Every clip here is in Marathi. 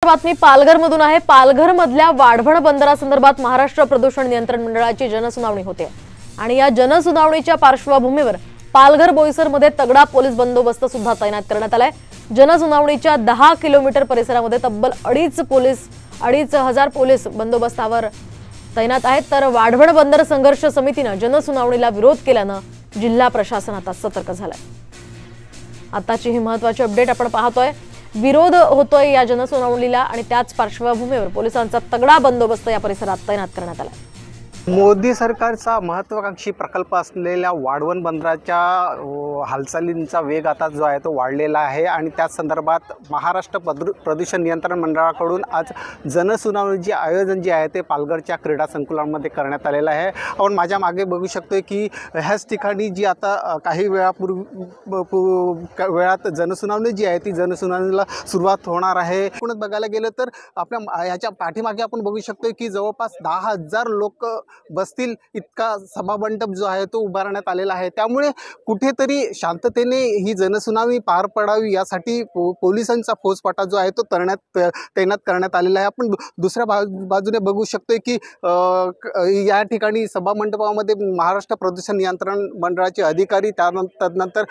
बातमी पालघरमधून आहे। पालघरमधल्या वाढवण बंदरासंदर्भात महाराष्ट्र प्रदूषण नियंत्रण मंडळाची जनसुनावणी होते आणि या जनसुनावणीच्या पार्श्वभूमीवर पालघर बोईसरमध्ये तगडा पोलीस बंदोबस्त सुद्धा तैनात करण्यात आलाय। जनसुनावणीच्या 10 किलोमीटर परिसरामध्ये तब्बल 2,500 पोलीस बंदोबस्तावर तैनात आहेत। तर वाढवण बंदर संघर्ष समितीने जनसुनावणीला विरोध केल्याने जिल्हा प्रशासन आता सतर्क झालंय। आताची ही महत्त्वाची अपडेट आपण पाहतोय। विरोध होतोय या जनसुनावणीला आणि त्याच पार्श्वभूमीवर पोलिसांचा तगडा बंदोबस्त या परिसरात तैनात करण्यात आला। मोदी सरकारचा महत्त्वाकांक्षी प्रकल्प असलेल्या वाढवण बंदराच्या हालचालींचा वेग आता जो आहे तो वाढलेला आहे आणि त्याच संदर्भात महाराष्ट्र प्रदूषण नियंत्रण मंडळाकडून आज जनसुनावणीचे आयोजन जे आहे ते पालघरच्या क्रीडा संकुलामध्ये करण्यात आलेलं आहे। आपण माझ्या मागे बघू शकतोय की ह्याच ठिकाणी जी आता काही वेळात जनसुनावणी जी आहे ती जनसुनावणीला सुरुवात होणार आहे। पण बघायला गेलं तर आपल्या ह्याच्या पाठीमागे आपण बघू शकतोय की जवळपास 10,000 लोक बसतील इतका सभामंडप जो आहे तो उभारण्यात आलेला आहे। त्यामुळे कुठेतरी शांततेने ही जनसुनावणी पार पडावी यासाठी पोलिसांचा फौजफाटा जो आहे तो तैनात करण्यात आलेला आहे। आपण दुसऱ्या बाजूने बघू शकतोय की या ठिकाणी सभामंडपामध्ये महाराष्ट्र प्रदूषण नियंत्रण मंडळाचे अधिकारी, त्यानंतर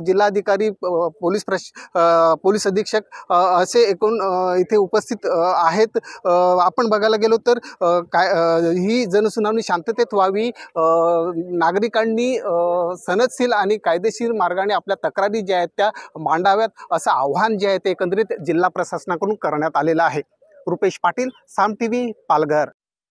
जिल्हाधिकारी, पोलीस अधीक्षक असे एकूण इथे उपस्थित आहेत। आपण बघायला गेलो तर ही जनसुनावणी शांततेत व्हावी, नागरिकांनी सनदशील आणि कायदेशीर मार्गाने आपल्या तक्रारी ज्या आहेत त्या मांडाव्यात असं आव्हान जे आहे ते एकंदरीत जिल्हा प्रशासनाकडून करण्यात आलेलं आहे। रुपेश पाटील, साम टीव्ही, पालघर।